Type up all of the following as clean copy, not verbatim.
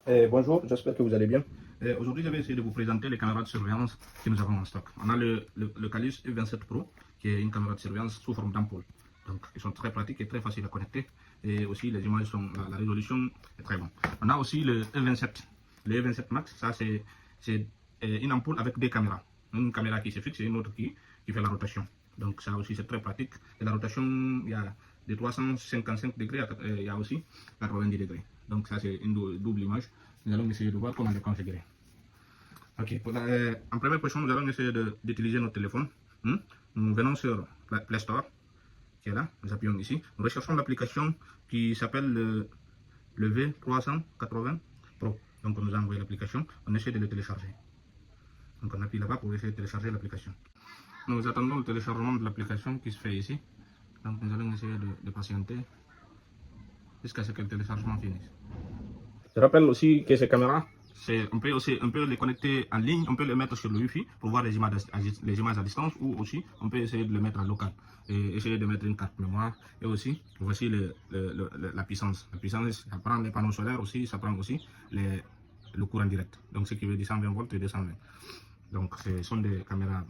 Bonjour, j'espère que vous allez bien. Aujourd'hui, je vais essayer de vous présenter les caméras de surveillance que nous avons en stock. On a le Calus E27 Pro, qui est une caméra de surveillance sous forme d'ampoule. Donc, ils sont très pratiques et très faciles à connecter. Et aussi, les images sont, la résolution est très bonne. On a aussi le E27. Le E27 Max, ça c'est une ampoule avec deux caméras. Une caméra qui se fixe et une autre qui fait la rotation. Donc, ça aussi, c'est très pratique. Et la rotation, il y a de 355 degrés, il y a aussi 90 degrés. Donc ça c'est une double image. Nous allons essayer de voir comment les configurer. Ok, en première position, nous allons essayer d'utiliser notre téléphone. Nous venons sur la Play Store, qui est là, nous appuyons ici. Nous recherchons l'application qui s'appelle le V380 Pro. Donc on nous a envoyé l'application, on essaie de le télécharger. Donc on appuie là-bas pour essayer de télécharger l'application. Nous attendons le téléchargement de l'application qui se fait ici. Donc nous allons essayer de patienter jusqu'à ce que le téléchargement finisse. Je rappelle aussi que ces caméras, on peut les connecter en ligne, on peut les mettre sur le Wi-Fi pour voir les images à distance, ou aussi on peut essayer de les mettre en local et essayer de mettre une carte mémoire. Et aussi, voici la puissance. La puissance, ça prend les panneaux solaires aussi, ça prend aussi le courant direct. Donc ce qui veut dire 120 volts et 220. Donc ce sont des caméras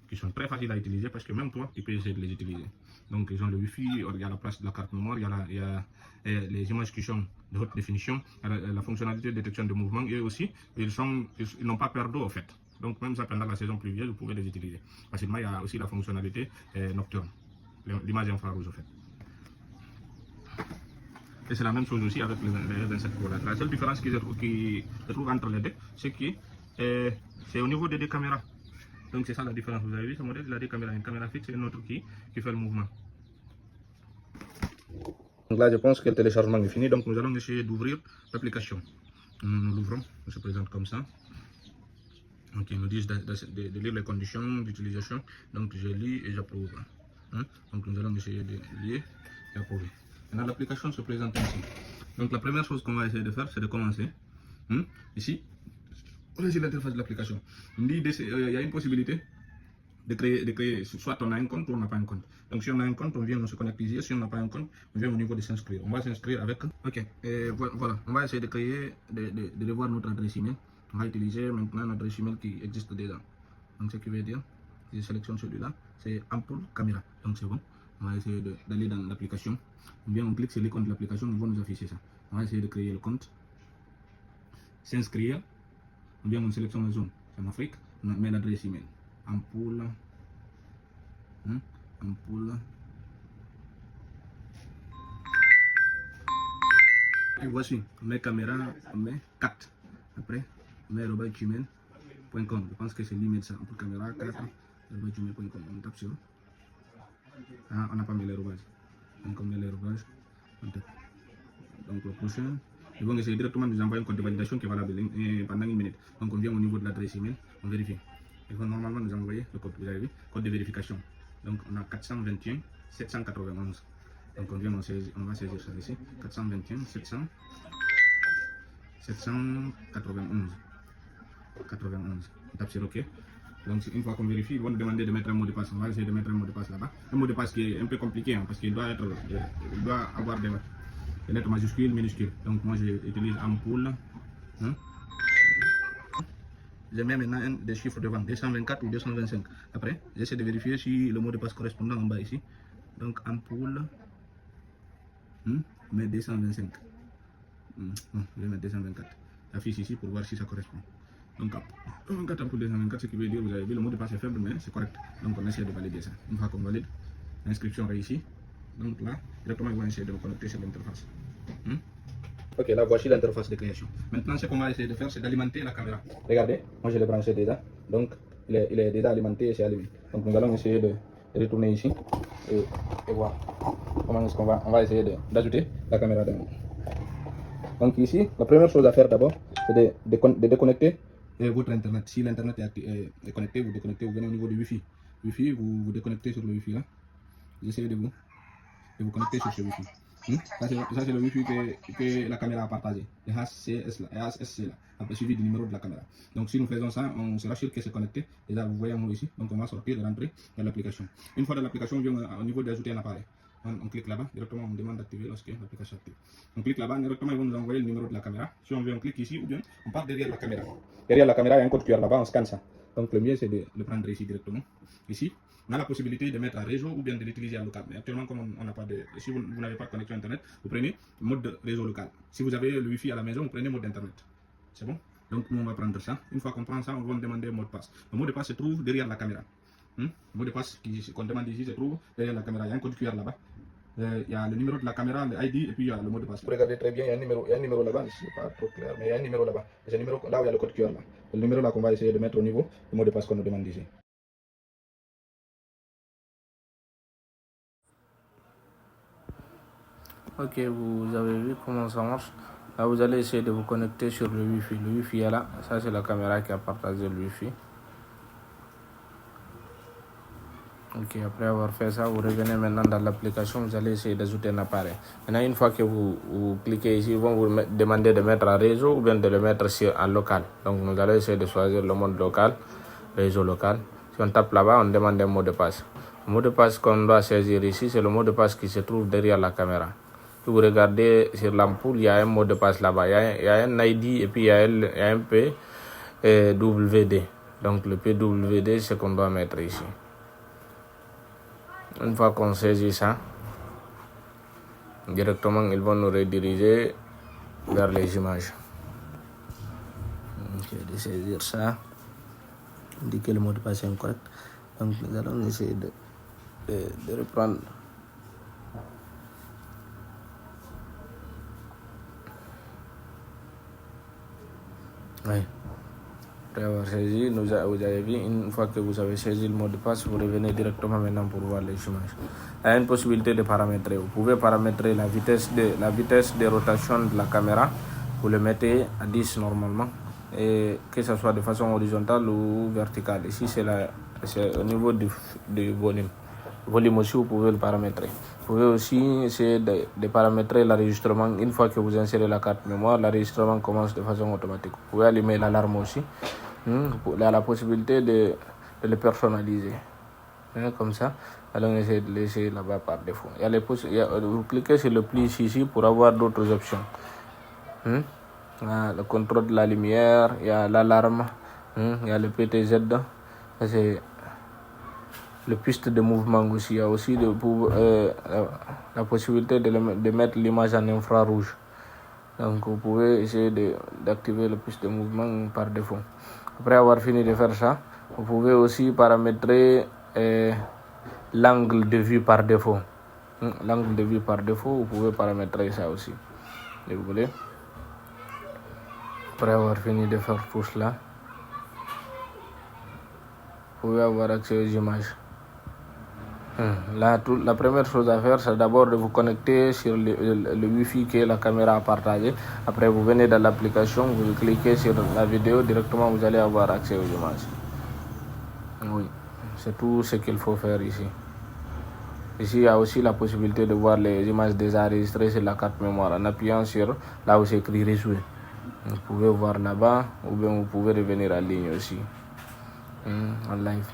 qui sont très faciles à utiliser parce que même toi, tu peux essayer de les utiliser. Donc ils ont le Wi-Fi, il y a la place de la carte mémoire, il y a les images qui sont de haute définition, la fonctionnalité de détection de mouvement, et aussi ils n'ont pas peur d'eau en fait. Donc même ça pendant la saison pluvieuse, vous pouvez les utiliser. Facilement, il y a aussi la fonctionnalité nocturne, l'image infrarouge en fait. Et c'est la même chose aussi avec les 27 Pro. La seule différence que je trouve entre les deux, c'est que c'est au niveau des deux caméras. Donc c'est ça la différence. Vous avez vu, ce modèle, il a deux caméras, une caméra fixe et une autre qui fait le mouvement. Donc là, je pense que le téléchargement est fini. Donc nous allons essayer d'ouvrir l'application. Nous l'ouvrons, on se présente comme ça. Donc ils nous disent de lire les conditions d'utilisation. Donc je lis et j'approuve. Donc nous allons essayer de lire et approuver. Maintenant l'application se présente ainsi. Donc la première chose qu'on va essayer de faire, c'est de commencer. Ici, voici l'interface de l'application. Il y a une possibilité de créer, soit on a un compte ou on n'a pas un compte. Donc si on a un compte, on vient, on se connecte ici. Si on n'a pas un compte, on vient au niveau de s'inscrire. On va s'inscrire avec... Ok, et voilà, on va essayer de créer, de revoir notre adresse email. On va utiliser maintenant notre adresse email qui existe déjà. Donc ce qui veut dire, je sélectionne celui-là, c'est Ampoule Caméra. Donc c'est bon. On va essayer d'aller dans l'application. On vient, on clique sur l'icône de l'application, ils vont nous afficher ça. On va essayer de créer le compte. S'inscrire. On vient, on sélectionne la zone. C'est en Afrique. On met l'adresse email. Ampoule. Ampoule. Et voici, on met caméra, on met 4. Après, on met gmail.com. Je pense que c'est l'email ça. Ampoule caméra 4. gmail.com. On tape sur. Ah, on n'a pas mis l'arrobase. Donc on met l'arrobase. Donc le prochain. Ils vont essayer directement de nous envoyer un code de validation qui est valable pendant une minute. Donc on vient au niveau de l'adresse email, on vérifie. Ils vont normalement nous envoyer le code, vous avez vu, code de vérification. Donc on a 421 791. Donc on va saisir ça ici. 421 791. On tape sur OK. Donc une fois qu'on vérifie, ils vont nous demander de mettre un mot de passe. On va essayer de mettre un mot de passe là-bas. Un mot de passe qui est un peu compliqué parce qu'il doit avoir des lettres majuscules, minuscules. Donc moi j'utilise Ampoule. Je mets maintenant des chiffres devant, 224 ou 225. Après, j'essaie de vérifier si le mot de passe correspondant en bas ici. Donc Ampoule. Mais 225. Non, je vais mettre 224. J'affiche ici pour voir si ça correspond. Donc, 24 Ampoule 224, ce qui veut dire, vous avez vu, le mot de passe est faible, mais c'est correct. Donc, on essaie de valider ça. Une fois qu'on valide, l'inscription réussie. Donc là, directement, ils vont essayer de me connecter sur l'interface. Ok, là, voici l'interface de création. Maintenant, ce qu'on va essayer de faire, c'est d'alimenter la caméra. Regardez, moi je l'ai branché déjà. Donc, il est déjà alimenté et c'est allumé. Donc, nous allons essayer de retourner ici et voir comment est-ce qu'on va essayer d'ajouter la caméra dedans. Donc ici, la première chose à faire d'abord, c'est de déconnecter votre internet. Si l'internet est connecté, vous déconnectez, vous venez au niveau du Wi-Fi. Wi-Fi, vous déconnectez sur le Wi-Fi là. J'essaie de vous connecter sur ce Wi-Fi. Ça c'est le Wi-Fi que la caméra a partagé, le HSC là, suivi du numéro de la caméra. Donc si nous faisons ça, on sera sûr que c'est connecté. Et là vous voyez en haut ici, donc on va sortir et rentrer dans l'application. Une fois dans l'application, on vient au niveau d'ajouter un appareil. On clique là-bas, directement on demande d'activer lorsque l'application est active. On clique là-bas, directement ils vont nous envoyer le numéro de la caméra. Si on veut, on clique ici ou bien on part derrière la caméra. Derrière la caméra, il y a un code QR là-bas, on scanne ça. Donc le mieux c'est de le prendre ici directement. Ici, on a la possibilité de mettre à réseau ou bien de l'utiliser en local. Mais actuellement, comme on n'a pas de. Si vous n'avez pas de connexion Internet, vous prenez mode de réseau local. Si vous avez le Wi-Fi à la maison, vous prenez mode Internet. C'est bon? Donc nous on va prendre ça. Une fois qu'on prend ça, on va demander un mot de passe. Le mot de passe se trouve derrière la caméra. Le mot de passe qu'on demande ici se trouve derrière la caméra. Il y a un code QR là-bas. Il y a le numéro de la caméra, le ID et puis il y a le mot de passe. Vous regardez très bien, il y a un numéro là-bas, c'est pas trop clair, mais il y a un numéro là-bas. C'est un numéro là où il y a le code QR là. Le numéro là qu'on va essayer de mettre au niveau du mot de passe qu'on nous demande ici. Ok, vous avez vu comment ça marche. Là, vous allez essayer de vous connecter sur le Wi-Fi. Le Wi-Fi est là. Ça, c'est la caméra qui a partagé le Wi-Fi. Ok, après avoir fait ça, vous revenez maintenant dans l'application. Vous allez essayer d'ajouter un appareil. Maintenant, une fois que vous cliquez ici, ils vont vous demander de mettre en réseau ou bien de le mettre en local. Donc, nous allons essayer de choisir le mode local, réseau local. Si on tape là-bas, on demande un mot de passe. Le mot de passe qu'on doit saisir ici, c'est le mot de passe qui se trouve derrière la caméra. Si vous regardez sur l'ampoule, il y a un mot de passe là-bas. Il y a un ID et puis il y a un PWD. Donc le PWD, c'est ce qu'on doit mettre ici. Une fois qu'on saisit ça, directement, ils vont nous rediriger vers les images. Je vais saisir ça. Indiquer le mot de passe incorrect. Donc nous allons essayer de reprendre. Oui. Après avoir saisi, vous avez vu, une fois que vous avez saisi le mot de passe, vous revenez directement maintenant pour voir les images. Il y a une possibilité de paramétrer. Vous pouvez paramétrer la vitesse de rotation de la caméra. Vous le mettez à 10 normalement. Et que ce soit de façon horizontale ou verticale. Ici, c'est au niveau du volume. Le volume aussi, vous pouvez le paramétrer. Vous pouvez aussi essayer de paramétrer l'enregistrement. Une fois que vous insérez la carte mémoire, l'enregistrement commence de façon automatique. Vous pouvez allumer l'alarme aussi. Vous avez la possibilité de le personnaliser. Comme ça, allons essayer de laisser là-bas par défaut. Vous cliquez sur le plus ici pour avoir d'autres options. Le contrôle de la lumière, il y a l'alarme, il y a le PTZ. C'est le piste de mouvement aussi. Il y a aussi la possibilité de mettre l'image en infrarouge. Donc vous pouvez essayer d'activer le piste de mouvement par défaut. Après avoir fini de faire ça, vous pouvez aussi paramétrer l'angle de vue par défaut. L'angle de vue par défaut, vous pouvez paramétrer ça aussi, si vous voulez. Après avoir fini de faire tout cela, vous pouvez avoir accès aux images. La première chose à faire, c'est d'abord de vous connecter sur le Wi-Fi que la caméra a partagé. Après, vous venez dans l'application, vous cliquez sur la vidéo, directement vous allez avoir accès aux images. Oui, c'est tout ce qu'il faut faire ici. Ici, il y a aussi la possibilité de voir les images déjà enregistrées sur la carte mémoire en appuyant sur là où c'est écrit rejouer. Vous pouvez voir là-bas ou bien vous pouvez revenir en ligne aussi, en live.